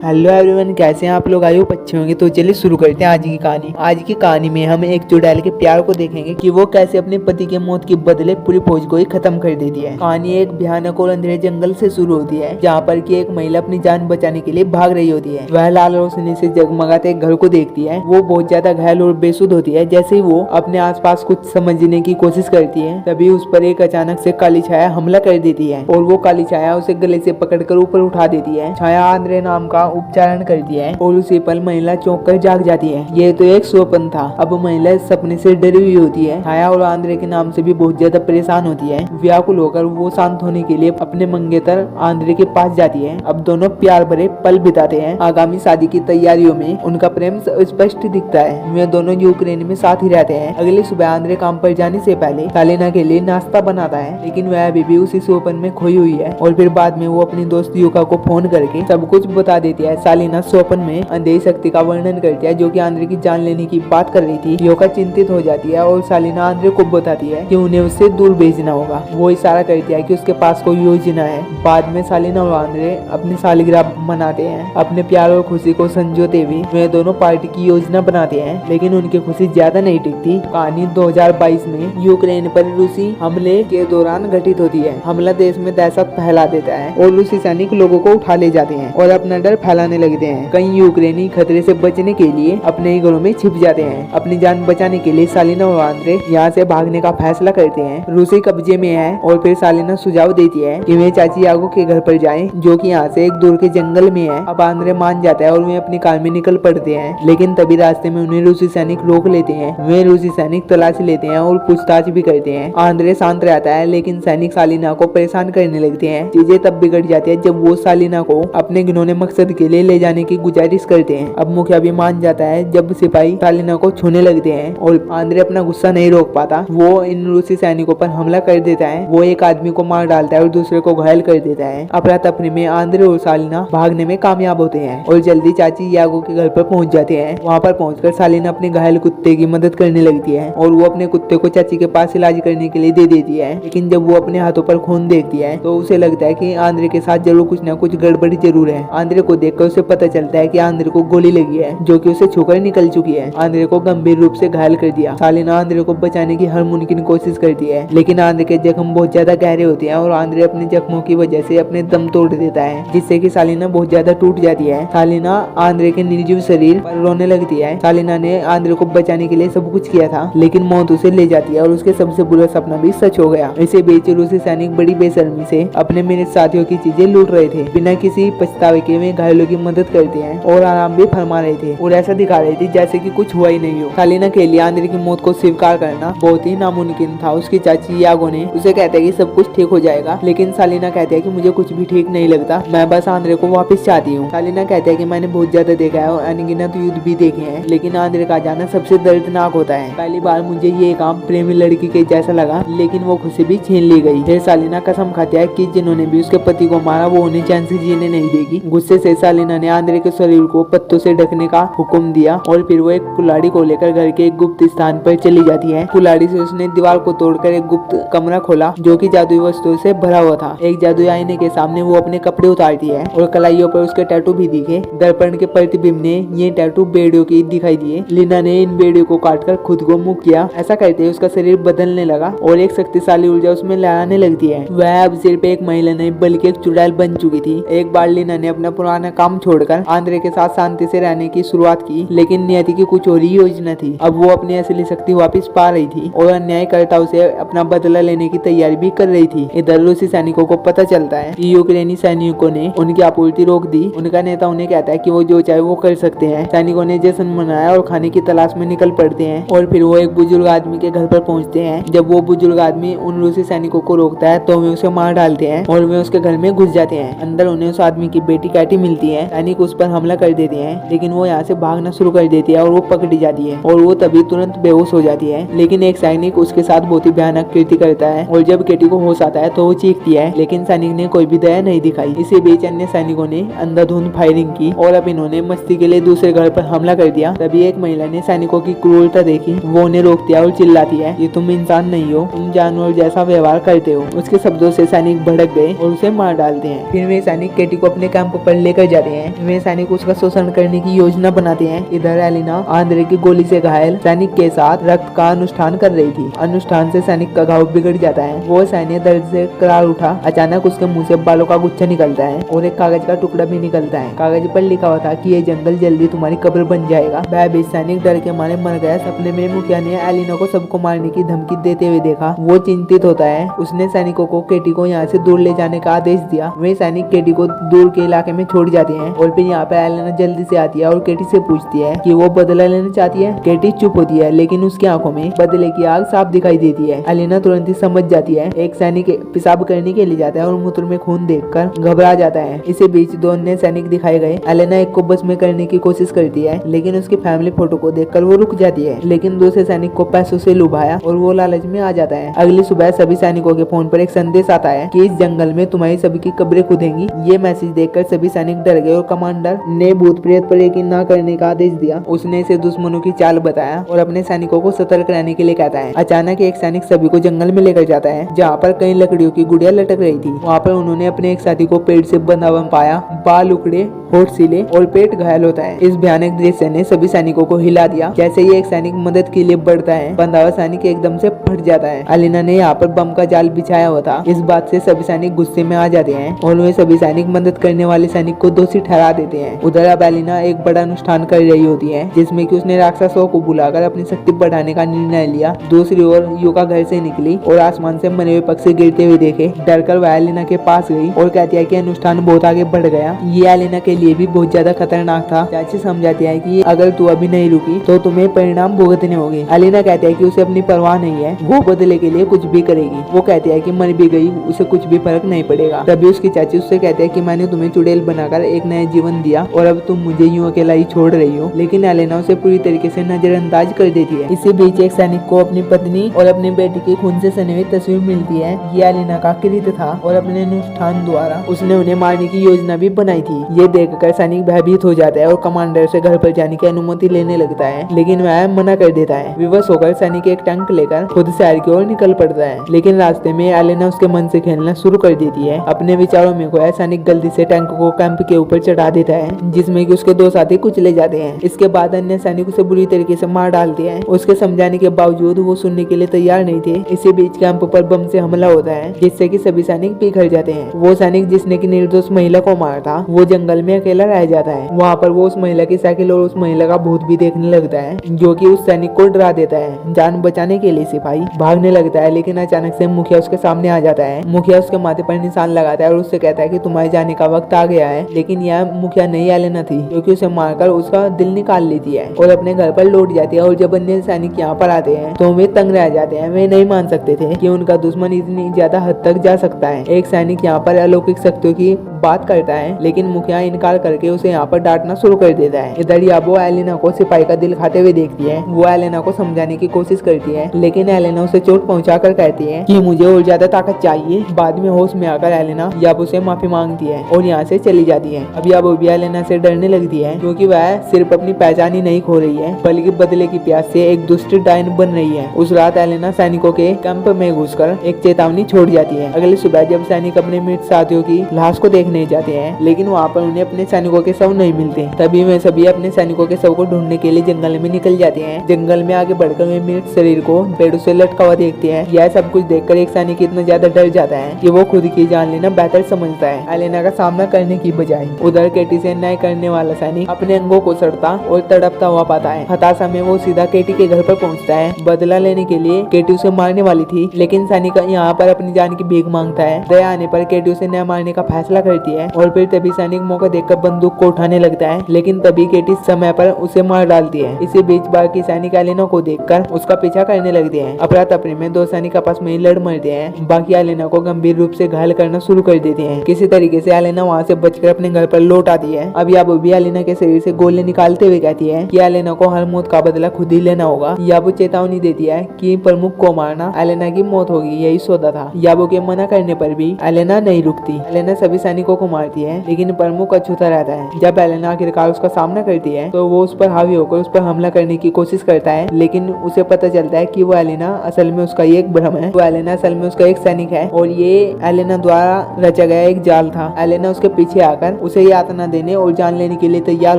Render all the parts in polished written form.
Hello everyone, कैसे हैं आप लोग? आई होप अच्छे होंगे। तो चलिए शुरू करते हैं आज की कहानी। आज की कहानी में हम एक चुड़ैल के प्यार को देखेंगे कि वो कैसे अपने पति के मौत के बदले पूरी फौज को ही खत्म कर देती है। कहानी एक भयानक और अंधेरे जंगल से शुरू होती है, जहाँ पर की एक महिला अपनी जान बचाने के लिए भाग रही होती है। वह लाल रोशनी से जगमगाते एक घर को देखती है। वो बहुत ज्यादा घायल और बेसुध होती है। जैसे ही वो अपने आसपास कुछ समझने की कोशिश करती है, तभी उस पर एक अचानक से काली छाया हमला कर देती है और वो काली छाया उसे गले से पकड़कर ऊपर उठा देती है। छाया आंद्रे नाम का उपचारण करती है और उसी पल महिला चौंक कर जाग जाती है। ये तो एक स्वप्न था। अब महिला सपने से डरी हुई होती है। छाया और आंद्रे के नाम से भी बहुत ज्यादा परेशान होती है। व्याकुल होकर वो शांत होने के लिए अपने मंगेतर आंद्रे के पास जाती है। अब दोनों प्यार भरे पल बिताते हैं। आगामी शादी की तैयारियों में उनका प्रेम स्पष्ट दिखता है। वे दोनों यूक्रेन में साथ ही रहते हैं। अगली सुबह आंद्रे काम पर जाने से पहले सालिना के लिए नाश्ता बनाता है, लेकिन वह अभी भी उसी स्वप्न में खोई हुई है। और फिर बाद में वो अपनी दोस्त युका को फोन करके सब कुछ बता देती है। सालिना स्वप्न में अंधेरी शक्ति का वर्णन करती है, जो कि आंद्रे की जान लेने की बात कर रही थी। युका चिंतित हो जाती है और सालिना आंद्रे को बताती है कि उन्हें उससे दूर भेजना होगा। वो इशारा करती है कि उसके पास कोई योजना है। बाद में सालिना और आंद्रे अपनी सालगिरह मनाते हैं। अपने प्यार और खुशी को संजोते हुए वे दोनों पार्टी की योजना बनाते हैं, लेकिन उनकी खुशी ज्यादा नहीं टिकती। कहानी 2022 में यूक्रेन पर रूसी हमले के दौरान घटित होती है। हमला देश में दहशत फैला देता है और रूसी सैनिक लोगों को उठा ले जाते हैं और अपना डर फैलाने लगते हैं। कई यूक्रेनी खतरे से बचने के लिए अपने ही घरों में छिप जाते हैं। अपनी जान बचाने के लिए सालिना और आंद्रे यहाँ से भागने का फैसला करते हैं। रूसी कब्जे में है और फिर सालिना सुझाव देती है कि वे चाची यागो के घर पर जाएं, जो कि यहाँ से एक दूर के जंगल में है। अब आंद्रे मान जाता है और वे अपनी कार में निकल पड़ते हैं, लेकिन तभी रास्ते में उन्हें रूसी सैनिक रोक लेते हैं। वे रूसी सैनिक तलाशी लेते हैं और पूछताछ भी करते हैं। आंद्रे शांत रहता है, लेकिन सैनिक सालिना को परेशान करने लगते हैं। चीजें तब बिगड़ जाती है जब वो सालिना को अपने घिनौने मकसद के लिए ले जाने की गुजारिश करते हैं। अब मुखिया भी मान जाता है जब सिपाही सालिना को छूने लगते हैं और आंद्रे अपना गुस्सा नहीं रोक पाता। वो इन रूसी सैनिकों पर हमला कर देता है। वो एक आदमी को मार डालता है और दूसरे को घायल कर देता है। अफरा तफरी में आंद्रे और सालिना भागने में कामयाब होते हैं और जल्दी चाची यागो के घर पर पहुंच जाते हैं। वहाँ पर पहुंचकर सालिना अपने घायल कुत्ते की मदद करने लगती है और वो अपने कुत्ते को चाची के पास इलाज करने के लिए दे देती है। लेकिन जब वो अपने हाथों पर खून देखती है तो उसे लगता है कि आंद्रे के साथ जरूर कुछ न कुछ गड़बड़ी जरूर है। आंद्रे को देखकर उसे पता चलता है कि आंद्रे को गोली लगी है, जो कि उसे छूकर निकल चुकी है। आंद्रे को गंभीर रूप से घायल कर दिया। सालिना आंद्रे को बचाने की हर मुमकिन कोशिश करती है, लेकिन आंद्रे के जख्म बहुत ज्यादा गहरे होते हैं और आंद्रे अपने जख्मों की वजह से अपने दम तोड़ देता है, जिससे कि सालिना बहुत ज्यादा टूट जाती है। सालिना आंद्रे के निर्जीव शरीर पर रोने लगती है। सालिना ने आंद्रे को बचाने के लिए सब कुछ किया था, लेकिन मौत उसे ले जाती है और उसके सबसे बुरा सपना भी सच हो गया। इसे बीच रूसी सैनिक बड़ी बेशर्मी से अपने मेरे साथियों की चीजें लूट रहे थे। बिना किसी पछतावे के वे घायलों की मदद करते हैं और आराम भी फरमा रहे थे और ऐसा दिखा रहे थे जैसे कि कुछ हुआ ही नहीं हो। सालिना के लिए आंद्रे की मौत को स्वीकार करना बहुत ही नामुमकिन था। उसकी चाची यागो ने उसे कहते हैं कि सब कुछ ठीक हो जाएगा, लेकिन सालिना कहती है कि मुझे कुछ भी ठीक नहीं लगता, मैं बस आंद्रे को वापस चाहती हूँ। सालिना कहते हैं कि मैंने बहुत ज्यादा देखा है और अनगिनत युद्ध भी देखे हैं, लेकिन आंद्रे का जाना सबसे दर्दनाक होता है। पहली बार मुझे ये काम प्रेमी लड़की के जैसा लगा, लेकिन वो खुशी भी छीन ली गई। फिर सालिना कसम खाती है कि जिन्होंने भी उसके पति को मारा वो उन्हें चैन से जीने नहीं देगी। गुस्से से सालिना ने आंद्रे के शरीर को पत्तों से ढकने का हुक्म दिया और फिर वो एक कुल्हाड़ी को लेकर घर के एक गुप्त स्थान पर चली जाती है। कुल्हाड़ी से उसने दीवार को तोड़कर एक गुप्त कमरा खोला, जो कि जादुई वस्तुओं से भरा हुआ था। एक जादुई आईने के सामने वो अपने कपड़े उतारती है और कलाइयों पर उसके टैटू भी दिखे। दर्पण के प्रतिबिंब ने ये टैटू बेड़ियों की दिखाई दिए। लीना ने इन बेड़ियों को काटकर खुद को मुक्त किया। ऐसा करते उसका शरीर बदलने लगा और एक शक्तिशाली ऊर्जा उसमें लहराने लगती है। वह अब सिर्फ एक महिला नहीं बल्कि एक चुड़ैल बन चुकी थी। एक बार लीना ने अपना पुराना काम छोड़कर आंद्रे के साथ शांति से रहने की शुरुआत की, लेकिन नियति की कुछ और ही योजना थी। अब वो अपनी असली शक्ति वापस पा रही थी और अन्यायकर्ताओं से अपना बदला लेने की तैयारी भी कर रही थी। इधर रूसी सैनिकों को पता चलता है कि यूक्रेनी सैनिकों ने उनकी आपूर्ति रोक दी। उनका नेता उन्हें कहता है कि वो जो चाहे वो कर सकते हैं। सैनिकों ने जश्न मनाया और खाने की तलाश में निकल पड़ते हैं और फिर वो एक बुजुर्ग आदमी के घर पर पहुंचते हैं। जब वो बुजुर्ग आदमी उन रूसी सैनिकों को रोकता है तो वे उसे मार डालते हैं और वे उसके घर में घुस जाते हैं। अंदर उन्हें उस आदमी की बेटी कैटी मिलती है। सैनिक उस पर हमला कर देते हैं, लेकिन वो यहाँ से भागना शुरू कर देती है और वो पकड़ी जाती है और वो तभी तुरंत बेहोश हो जाती है। लेकिन एक सैनिक उसके साथ बहुत ही भयानक कृत्य करता है और जब केटी को होश आता है तो वो चीखती है, लेकिन सैनिक ने कोई भी दया नहीं दिखाई। इसी बीच अन्य सैनिकों ने अंधाधुंध फायरिंग की और अब इन्होंने मस्ती के लिए दूसरे घर पर हमला कर दिया। तभी एक महिला ने सैनिकों की क्रूरता देखी। वो उन्हें रोक दिया और चिल्लाती है, ये तुम इंसान नहीं हो, तुम जानवर जैसा व्यवहार करते हो। उसके शब्दों से सैनिक भड़क गए और उसे मार डालते हैं। फिर वे सैनिक केटी को अपने कैंप पर लेकर जाते हैं। वे सैनिक उसका शोषण करने की योजना बनाते हैं। इधर एलिना आंद्रे की गोली से घायल सैनिक के साथ रक्त का अनुष्ठान कर रही थी। अनुष्ठान से सैनिक का घाव बिगड़ जाता है। वो सैनिक दर्द से करार उठा। अचानक उसके मुंह से बालों का गुच्छा निकलता है और एक कागज का टुकड़ा भी निकलता है। कागज पर लिखा हुआ था कि ये जंगल जल्दी तुम्हारी कब्र बन जाएगा। भयभीत सैनिक डर के मारे मर गया। सपने में मुखिया ने एलिना को सबको मारने की धमकी देते हुए देखा। वो चिंतित होता है। उसने सैनिकों को केटी को यहाँ से दूर ले जाने का आदेश दिया। वे सैनिक केटी को दूर के इलाके में छोड़ जाते हैं और फिर यहाँ पे एलिना जल्दी से आती है और केटी से पूछती है कि वो बदला लेना चाहती है। केटी चुप होती है, लेकिन उसकी आंखों में बदले की आग साफ दिखाई देती है। एलिना तुरंत ही समझ जाती है। एक सैनिक पेशाब करने के लिए जाता है और मूत्र में खून देखकर घबरा जाता है। इसी बीच दो अन्य सैनिक दिखाए गए। एलिना एक को बस में करने की कोशिश करती है, लेकिन उसकी फैमिली फोटो को देखकर वो रुक जाती है। लेकिन दूसरे सैनिक को पैसों से लुभाया और वो लालच में आ जाता है। अगली सुबह सभी सैनिकों के फोन पर एक संदेश आता है कि इस जंगल में तुम्हारी सभी की कब्रें खुदेंगी। ये मैसेज देखकर सभी सैनिक डर गए और कमांडर ने भूत प्रेत पर यकीन न करने का आदेश दिया। उसने इसे दुश्मनों की चाल बताया और अपने सैनिकों को सतर्क रहने के लिए कहता है। अचानक एक सैनिक सभी को जंगल में लेकर जाता है, जहाँ पर कई लकड़ियों की गुड़िया लटक रही थी। वहाँ पर उन्होंने अपने एक साथी को पेड़ से बंधा हुआ पाया। बाल उखड़े, होठ सिले और पेट घायल होता है। इस भयानक दृश्य ने सभी सैनिकों को हिला दिया। जैसे ही एक सैनिक मदद के लिए बढ़ता है, बंधा हुआ सैनिक एकदम से फट जाता है। एलिना ने यहाँ पर बम का जाल बिछाया हुआ था। इस बात से सभी सैनिक गुस्से में आ जाते हैं और वे सभी सैनिक मदद करने वाले सैनिक को दोषी ठहरा देते हैं। उधर अब एलिना एक बड़ा अनुष्ठान कर रही होती है, जिसमें कि उसने राक्षसों को बुलाकर अपनी शक्ति बढ़ाने का निर्णय लिया। दूसरी ओर युका घर से निकली और आसमान से मरे हुए पक्षी गिरते हुए देखे। डरकर वह एलिना के पास गई और कहती है कि अनुष्ठान बहुत आगे बढ़ गया। ये एलिना के लिए भी बहुत ज्यादा खतरनाक था। चाची समझाती है कि अगर तू अभी नहीं रुकी तो तुम्हें परिणाम भुगतने होंगे। एलिना कहती है कि उसे अपनी परवाह नहीं है, वो बदले के लिए कुछ भी करेगी। वो कहती है कि मर भी गई उसे कुछ भी फर्क नहीं पड़ेगा। तभी उसकी चाची उससे कहती है कि मैंने तुम्हें चुड़ैल बनाकर एक नया जीवन दिया और अब तुम मुझे यूं अकेला ही छोड़ रही हो। लेकिन एलिना उसे पूरी तरीके से नजरअंदाज कर देती है। इसी बीच एक सैनिक को अपनी पत्नी और अपनी बेटी की खून से सनी हुई तस्वीर मिलती है। ये एलिना का कृत्य था और अपने अनुष्ठान द्वारा उसने उन्हें मारने की योजना भी बनाई थी। ये देखकर सैनिक भयभीत हो जाता है और कमांडर से घर पर जाने की अनुमति लेने लगता है, लेकिन वह मना कर देता है। विवश होकर सैनिक एक टैंक लेकर खुद शहर की ओर निकल पड़ता है, लेकिन रास्ते में एलिना उसके मन से खेलना शुरू कर देती है। अपने विचारों में खोया सैनिक गलती से टैंक को कैंप के ऊपर चढ़ा देता है, जिसमें कि उसके दो साथी कुचले जाते हैं। इसके बाद अन्य सैनिक उसे बुरी तरीके से मार डालते हैं। उसके समझाने के बावजूद वो सुनने के लिए तैयार नहीं थे। इसी बीच कैंप पर बम से हमला होता है, जिससे कि सभी सैनिक बिखर जाते हैं। वो सैनिक जिसने की निर्दोष महिला को मारा था, वो जंगल में अकेला रह जाता है। वहाँ पर वो उस महिला की साइकिल और उस महिला का भूत भी देखने लगता है, जो कि उस सैनिक को डरा देता है। जान बचाने के लिए सिपाही भागने लगता है, लेकिन अचानक से मुखिया उसके सामने आ जाता है। मुखिया उसके माथे पर निशान लगाता है और उससे कहता है कि तुम्हारे जाने का वक्त आ गया है। लेकिन यह मुखिया नहीं एलिना थी, क्योंकि उसे मारकर उसका दिल निकाल लेती है और अपने घर पर लौट जाती है। और जब अन्य सैनिक यहाँ पर आते हैं तो वे तंग रह जाते हैं। वे नहीं मान सकते थे कि उनका दुश्मन इतनी ज्यादा हद तक जा सकता है। एक सैनिक यहाँ पर अलौकिक शक्तियों की बात करता है, लेकिन मुखिया इनकार करके उसे यहाँ पर डांटना शुरू कर देता है। इधर याबो एलिना को सिपाही का दिल खाते हुए देखती है। वो एलिना को समझाने की कोशिश करती है, लेकिन एलिना उसे चोट पहुंचाकर कहती है कि मुझे और ज्यादा ताकत चाहिए। बाद में होश में आकर एलिना याबो से माफी मांगती है और यहाँ से चली जाती है। अब याबो भी एलिना से डरने लगती है, क्योंकि वह सिर्फ अपनी पहचान ही नहीं खो रही है, बल्कि बदले की प्यास से एक दुष्ट डायन बन रही है। उस रात एलिना सैनिकों के कैंप में घुसकर एक चेतावनी छोड़ जाती है। अगली सुबह जब सैनिक अपने मृत साथियों की लाश को देखने जाते हैं, लेकिन वहाँ पर उन्हें अपने सैनिकों के शव नहीं मिलते। तभी वे सभी अपने सैनिकों के शव को ढूंढने के लिए जंगल में निकल जाते हैं। जंगल में आगे बढ़कर वे मृत शरीर को पेड़ों से लटका हुआ देखते हैं। यह सब कुछ देखकर एक सैनिक इतना ज्यादा डर जाता है कि वो खुद की जान लेना बेहतर समझता है, एलिना का सामना करने की बजाय। उधर केटी से न्याय करने वाला सैनिक अपने अंगों को सड़ता और तड़पता हुआ पाता है। हताशा में वो सीधा केटी के घर पर पहुंचता है। बदला लेने के लिए केटी उसे मारने वाली थी, लेकिन सैनिक यहाँ पर अपनी जान की भीख मांगता है। दया आने पर केटी उसे न मारने का फैसला करती है और फिर तभी सैनिक मौका देखकर बंदूक को उठाने लगता है, लेकिन तभी केटी समय पर उसे मार डालती है। इसी बीच बाकी सैनिक एलिना को देखकर उसका पीछा करने लगते हैं। अफरा तफरी में दो सैनिक आपस में लड़ मरते हैं। बाकी एलिना को गंभीर रूप से घायल करना शुरू कर देते हैं। किसी तरीके से एलिना वहाँ से बचकर अपने घर पर लौट आती है। अब याबो भी एलिना के शरीर से गोले निकालते हुए कहती है कि एलिना को हर मौत का बदला खुद ही लेना होगा। याबो चेतावनी देती है कि प्रमुख को मारना एलिना की मौत होगी, यही सौदा था। याबो के मना करने पर भी एलिना नहीं रुकती। एलिना सभी सैनिकों को मारती है, लेकिन प्रमुख अछूता रहता है। जब एलिना आखिरकार उसका सामना करती है तो वो उस पर हावी होकर उस पर हमला करने की कोशिश करता है, लेकिन उसे पता चलता है कि वो एलिना असल में उसका एक भ्रम है। वो एलिना असल में उसका एक सैनिक है और ये एलिना द्वारा रचा गया एक जाल था। एलिना उसके पीछे आकर उसे यातना देने और जान लेने के लिए तैयार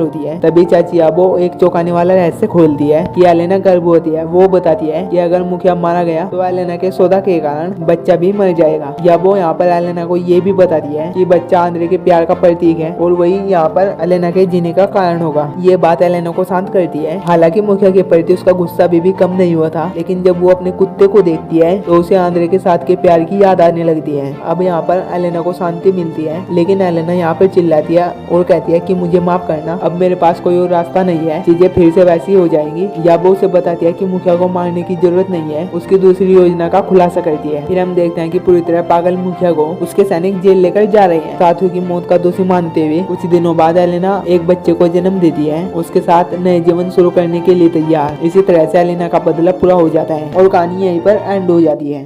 होती है। तभी चाची याबो एक चौंकाने वाला रहस्य खोलती है कि एलेना गर्भवती है। वो बताती है कि अगर मुखिया मारा गया तो एलेना के सौदा के कारण बच्चा भी मर जाएगा। याबो यहाँ पर एलेना को ये भी बताती है कि बच्चा आंद्रे के प्यार का प्रतीक है और वही यहाँ पर एलेना के जीने का कारण होगा। ये बात एलेना को शांत करती है। हालांकि मुखिया के प्रति उसका गुस्सा भी कम नहीं हुआ था, लेकिन जब वो अपने कुत्ते को देखती है तो उसे आंद्रे के साथ के प्यार की याद आने लगती है। अब यहाँ पर एलेना को शांति मिलती है, लेकिन एलेना यहाँ पर चिल्लाती है और कहती है कि मुझे माफ करना, अब मेरे पास कोई और रास्ता नहीं है, चीजें फिर से वैसी हो जाएंगी। या वो उसे बताती है कि मुखिया को मारने की जरूरत नहीं है, उसकी दूसरी योजना का खुलासा करती है। फिर हम देखते हैं कि पूरी तरह पागल मुखिया को उसके सैनिक जेल लेकर जा रहे हैं। साथियों की मौत का दोषी मानते हुए कुछ दिनों बाद एलेना एक बच्चे को जन्म देती है, उसके साथ नए जीवन शुरू करने के लिए तैयार। इसी तरह से एलेना का बदला पूरा हो जाता है और कहानी यहीं पर एंड हो जाती है।